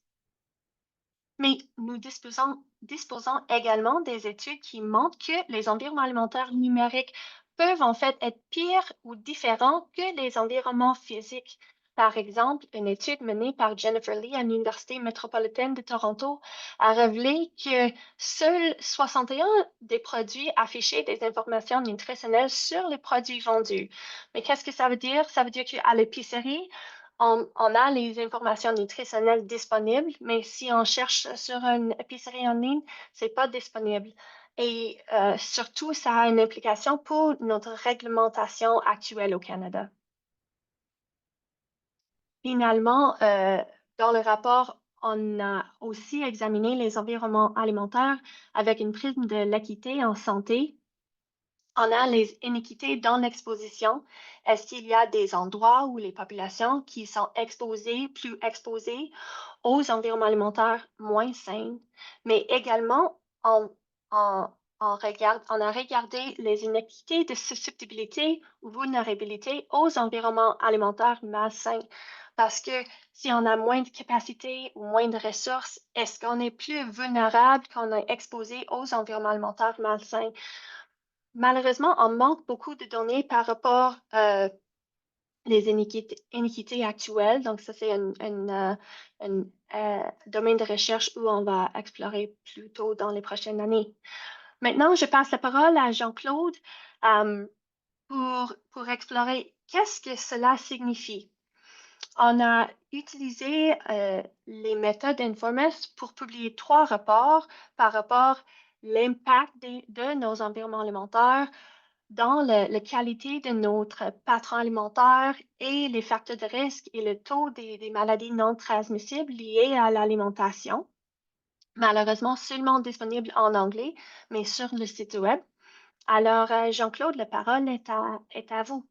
Mais nous disposons également des études qui montrent que les environnements alimentaires numériques peuvent en fait être pires ou différents que les environnements physiques. Par exemple, une étude menée par Jennifer Lee à l'Université métropolitaine de Toronto a révélé que seuls 61 des produits affichaient des informations nutritionnelles sur les produits vendus. Mais qu'est-ce que ça veut dire? Ça veut dire qu'à l'épicerie, on a les informations nutritionnelles disponibles, mais si on cherche sur une épicerie en ligne, c'est pas disponible. Et surtout, ça a une implication pour notre réglementation actuelle au Canada. Finalement, dans le rapport, on a aussi examiné les environnements alimentaires avec une prisme de l'équité en santé. On a les inéquités dans l'exposition. Est-ce qu'il y a des endroits où les populations qui sont plus exposées aux environnements alimentaires moins sains, mais également on a regardé les inéquités de susceptibilité ou vulnérabilité aux environnements alimentaires malsains. Parce que si on a moins de capacité ou moins de ressources, est-ce qu'on est plus vulnérable quand on est exposé aux environnements alimentaires malsains? Malheureusement, on manque beaucoup de données par rapport les iniquités actuelles. Donc, ça, c'est un domaine de recherche où on va explorer plus tôt dans les prochaines années. Maintenant, je passe la parole à Jean-Claude pour explorer qu'est-ce que cela signifie. On a utilisé les méthodes Informest pour publier 3 rapports par rapport à l'impact de nos environnements alimentaires dans la qualité de notre patron alimentaire et les facteurs de risque et le taux des maladies non transmissibles liées à l'alimentation. Malheureusement, seulement disponible en anglais, mais sur le site web. Alors, Jean-Claude, la parole est à vous.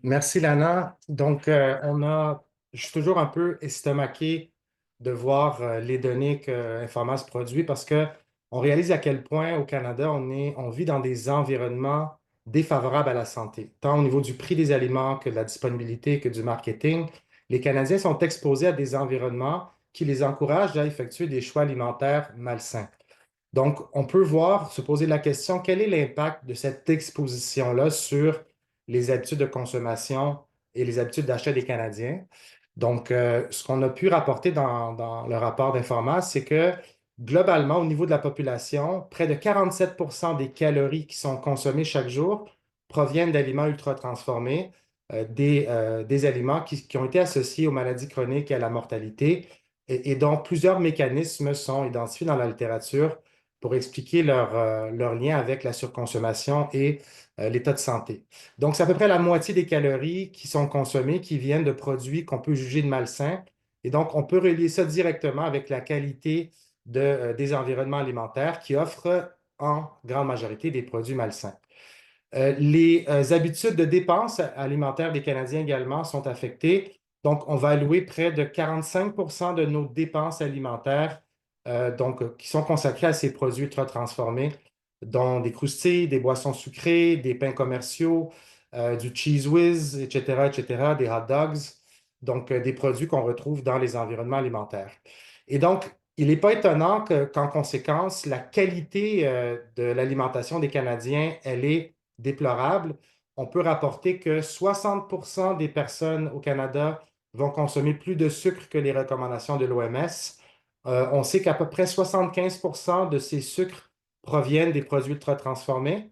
Merci, Lana. Donc, je suis toujours un peu estomaqué de voir les données que Informas produit parce qu'on réalise à quel point au Canada, on vit dans des environnements défavorables à la santé, tant au niveau du prix des aliments que de la disponibilité que du marketing. Les Canadiens sont exposés à des environnements qui les encouragent à effectuer des choix alimentaires malsains. Donc, on peut se poser la question, quel est l'impact de cette exposition-là sur les habitudes de consommation et les habitudes d'achat des Canadiens? Donc, ce qu'on a pu rapporter dans le rapport d'Informas, c'est que globalement, au niveau de la population, près de 47% des calories qui sont consommées chaque jour proviennent d'aliments ultra-transformés, des aliments qui ont été associés aux maladies chroniques et à la mortalité, et dont plusieurs mécanismes sont identifiés dans la littérature pour expliquer leur lien avec la surconsommation et l'état de santé. Donc, c'est à peu près la moitié des calories qui sont consommées qui viennent de produits qu'on peut juger de malsains. Et donc, on peut relier ça directement avec la qualité des environnements alimentaires qui offrent en grande majorité des produits malsains. Les habitudes de dépenses alimentaires des Canadiens également sont affectées. Donc, on va allouer près de 45% de nos dépenses alimentaires qui sont consacrées à ces produits ultra transformés, dont des croustilles, des boissons sucrées, des pains commerciaux, du Cheese Whiz, etc., des hot dogs, donc des produits qu'on retrouve dans les environnements alimentaires. Et donc, il n'est pas étonnant qu'en conséquence, la qualité de l'alimentation des Canadiens, elle est déplorable. On peut rapporter que 60% des personnes au Canada vont consommer plus de sucre que les recommandations de l'OMS. On sait qu'à peu près 75% de ces sucres proviennent des produits ultra transformés.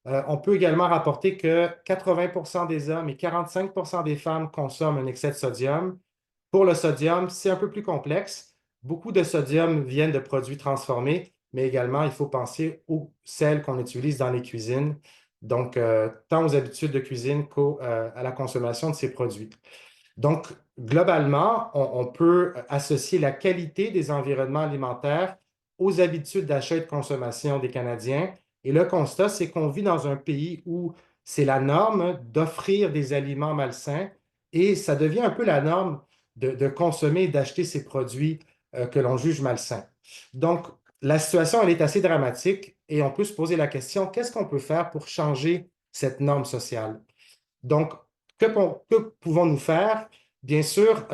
On peut également rapporter que 80% des hommes et 45% des femmes consomment un excès de sodium. Pour le sodium, c'est un peu plus complexe. Beaucoup de sodium viennent de produits transformés, mais également, il faut penser aux sels qu'on utilise dans les cuisines, donc tant aux habitudes de cuisine qu'à la consommation de ces produits. Donc, globalement, on peut associer la qualité des environnements alimentaires aux habitudes d'achat et de consommation des Canadiens. Et le constat, c'est qu'on vit dans un pays où c'est la norme d'offrir des aliments malsains et ça devient un peu la norme de consommer et d'acheter ces produits que l'on juge malsains. Donc, la situation, elle est assez dramatique et on peut se poser la question, qu'est-ce qu'on peut faire pour changer cette norme sociale? Donc, que pouvons-nous faire? Bien sûr,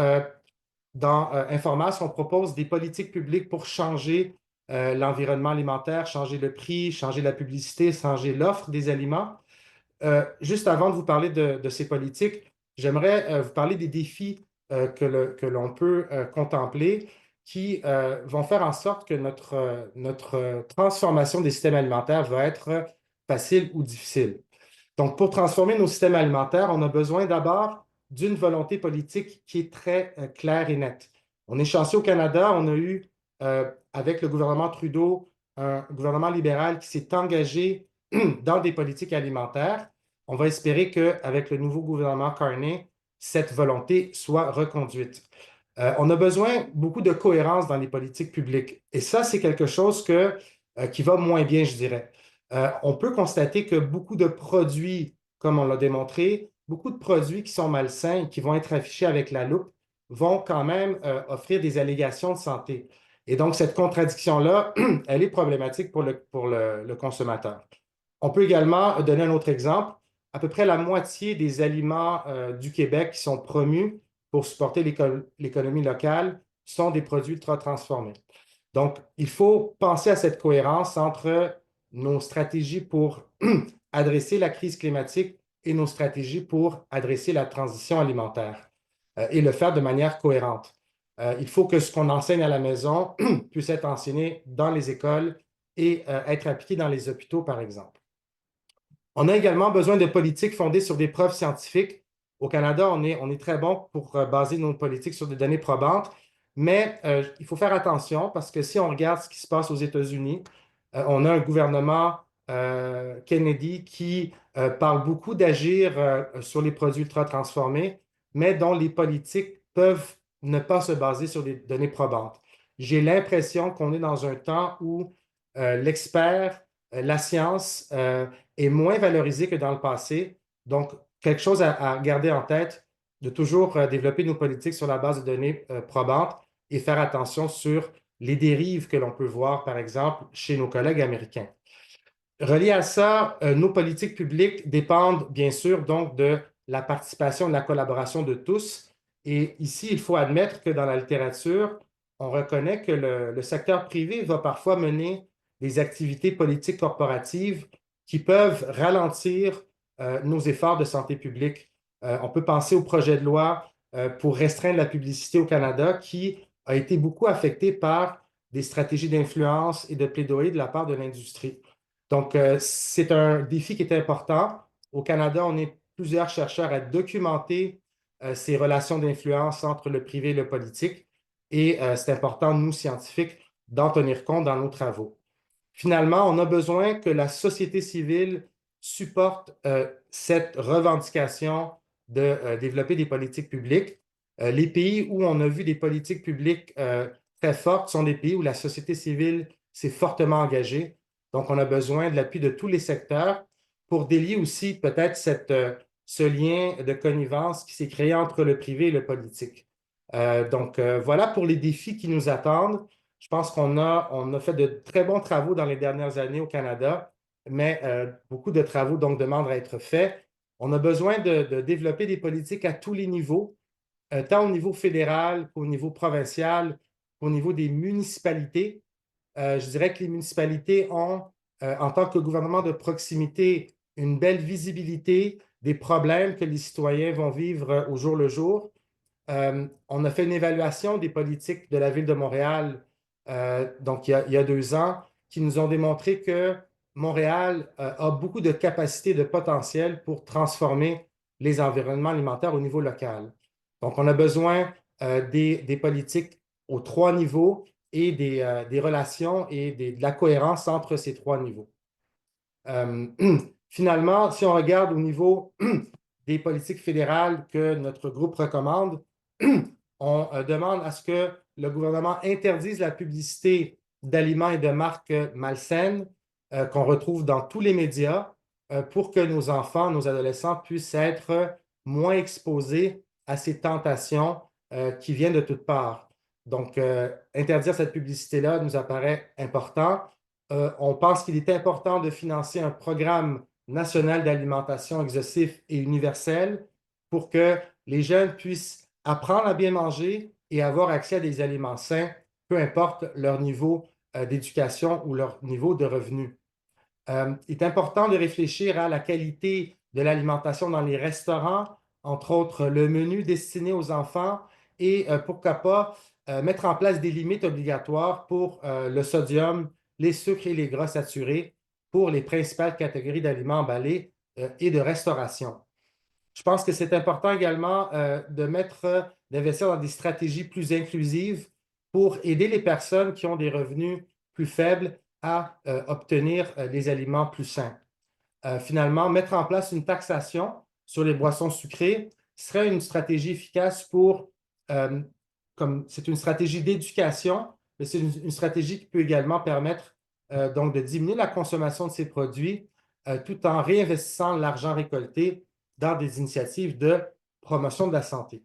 dans Informas, on propose des politiques publiques pour changer l'environnement alimentaire, changer le prix, changer la publicité, changer l'offre des aliments. Juste avant de vous parler de ces politiques, j'aimerais vous parler des défis que l'on peut contempler qui vont faire en sorte que notre transformation des systèmes alimentaires va être facile ou difficile. Donc, pour transformer nos systèmes alimentaires, on a besoin d'abord d'une volonté politique qui est très claire et nette. On est chanceux au Canada, on a eu, avec le gouvernement Trudeau, un gouvernement libéral qui s'est engagé dans des politiques alimentaires. On va espérer qu'avec le nouveau gouvernement Carney, cette volonté soit reconduite. On a besoin beaucoup de cohérence dans les politiques publiques. Et ça, c'est quelque chose qui va moins bien, je dirais. On peut constater que beaucoup de produits, comme on l'a démontré, beaucoup de produits qui sont malsains et qui vont être affichés avec la loupe vont quand même offrir des allégations de santé. Et donc, cette contradiction-là, elle est problématique pour le consommateur. On peut également donner un autre exemple. À peu près la moitié des aliments du Québec qui sont promus pour supporter l'économie locale sont des produits ultra transformés. Donc, il faut penser à cette cohérence entre nos stratégies pour adresser la crise climatique et nos stratégies pour adresser la transition alimentaire et le faire de manière cohérente. Il faut que ce qu'on enseigne à la maison puisse être enseigné dans les écoles et être appliqué dans les hôpitaux, par exemple. On a également besoin de politiques fondées sur des preuves scientifiques. Au Canada, on est très bon pour baser nos politiques sur des données probantes, mais il faut faire attention parce que si on regarde ce qui se passe aux États-Unis, on a un gouvernement Kennedy qui parle beaucoup d'agir sur les produits ultra transformés, mais dont les politiques peuvent ne pas se baser sur des données probantes. J'ai l'impression qu'on est dans un temps où l'expert, la science est moins valorisée que dans le passé. Donc, quelque chose à garder en tête, de toujours développer nos politiques sur la base de données probantes et faire attention sur les dérives que l'on peut voir, par exemple, chez nos collègues américains. Relié à ça, nos politiques publiques dépendent bien sûr donc de la participation, de la collaboration de tous. Et ici, il faut admettre que dans la littérature, on reconnaît que le secteur privé va parfois mener des activités politiques corporatives qui peuvent ralentir nos efforts de santé publique. On peut penser au projet de loi pour restreindre la publicité au Canada qui a été beaucoup affecté par des stratégies d'influence et de plaidoyer de la part de l'industrie. Donc, c'est un défi qui est important. Au Canada, on est plusieurs chercheurs à documenter ces relations d'influence entre le privé et le politique. Et c'est important, nous, scientifiques, d'en tenir compte dans nos travaux. Finalement, on a besoin que la société civile supporte cette revendication de développer des politiques publiques. Les pays où on a vu des politiques publiques très fortes sont des pays où la société civile s'est fortement engagée. Donc, on a besoin de l'appui de tous les secteurs pour délier aussi peut-être ce lien de connivence qui s'est créé entre le privé et le politique. Voilà pour les défis qui nous attendent. Je pense on a fait de très bons travaux dans les dernières années au Canada, mais beaucoup de travaux donc demandent à être faits. On a besoin de développer des politiques à tous les niveaux, tant au niveau fédéral qu'au niveau provincial, qu'au niveau des municipalités. Je dirais que les municipalités ont, en tant que gouvernement de proximité, une belle visibilité des problèmes que les citoyens vont vivre au jour le jour. On a fait une évaluation des politiques de la Ville de Montréal, donc il y a 2 ans, qui nous ont démontré que Montréal a beaucoup de capacités, de potentiel pour transformer les environnements alimentaires au niveau local. Donc, on a besoin des politiques aux 3 niveaux et des relations et de la cohérence entre ces 3 niveaux. Finalement, si on regarde au niveau des politiques fédérales que notre groupe recommande, on demande à ce que le gouvernement interdise la publicité d'aliments et de marques malsaines qu'on retrouve dans tous les médias pour que nos enfants, nos adolescents puissent être moins exposés à ces tentations qui viennent de toutes parts. Donc, interdire cette publicité-là nous apparaît important. On pense qu'il est important de financer un programme national d'alimentation exhaustif et universel pour que les jeunes puissent apprendre à bien manger et avoir accès à des aliments sains, peu importe leur niveau d'éducation ou leur niveau de revenu. Il est important de réfléchir à la qualité de l'alimentation dans les restaurants, entre autres le menu destiné aux enfants et pourquoi pas mettre en place des limites obligatoires pour le sodium, les sucres et les gras saturés pour les principales catégories d'aliments emballés et de restauration. Je pense que c'est important également d'investir dans des stratégies plus inclusives pour aider les personnes qui ont des revenus plus faibles à obtenir des aliments plus sains. Finalement, mettre en place une taxation sur les boissons sucrées serait une stratégie efficace comme c'est une stratégie d'éducation, mais c'est une stratégie qui peut également permettre donc de diminuer la consommation de ces produits tout en réinvestissant l'argent récolté dans des initiatives de promotion de la santé.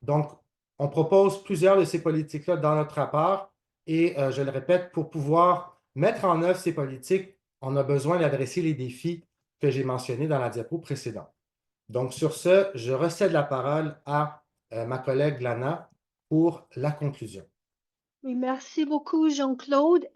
Donc, on propose plusieurs de ces politiques-là dans notre rapport et je le répète, pour pouvoir mettre en œuvre ces politiques, on a besoin d'adresser les défis que j'ai mentionnés dans la diapo précédente. Donc, sur ce, je recède la parole à ma collègue Lana pour la conclusion. Oui, merci beaucoup, Jean-Claude.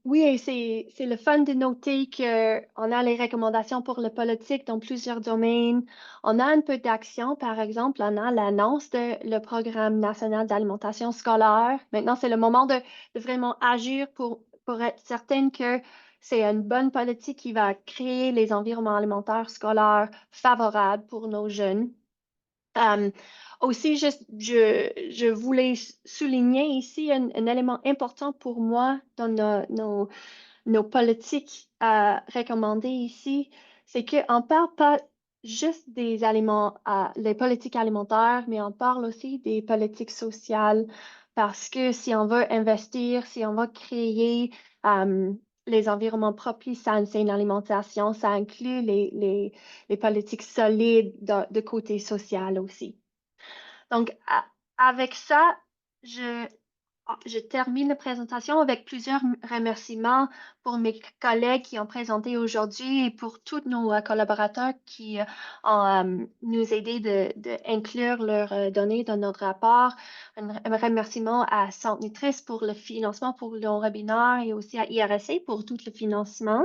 Oui, c'est le fun de noter qu'on a les recommandations pour la politique dans plusieurs domaines. On a un peu d'action, par exemple, on a l'annonce de le Programme national d'alimentation scolaire. Maintenant, c'est le moment de vraiment agir pour être certaine que c'est une bonne politique qui va créer les environnements alimentaires scolaires favorables pour nos jeunes. Aussi, je voulais souligner ici un élément important pour moi dans nos politiques recommandées ici, c'est qu'on ne parle pas juste des aliments, les politiques alimentaires, mais on parle aussi des politiques sociales parce que si on veut investir, si on veut créer les environnements propices à une saine alimentation, ça inclut les politiques solides de côté social aussi. Donc, avec ça, je termine la présentation avec plusieurs remerciements pour mes collègues qui ont présenté aujourd'hui et pour tous nos collaborateurs qui ont nous aidé d'inclure leurs données dans notre rapport. Un remerciement à Centre Nutris pour le financement pour nos webinaires et aussi à IRSA pour tout le financement.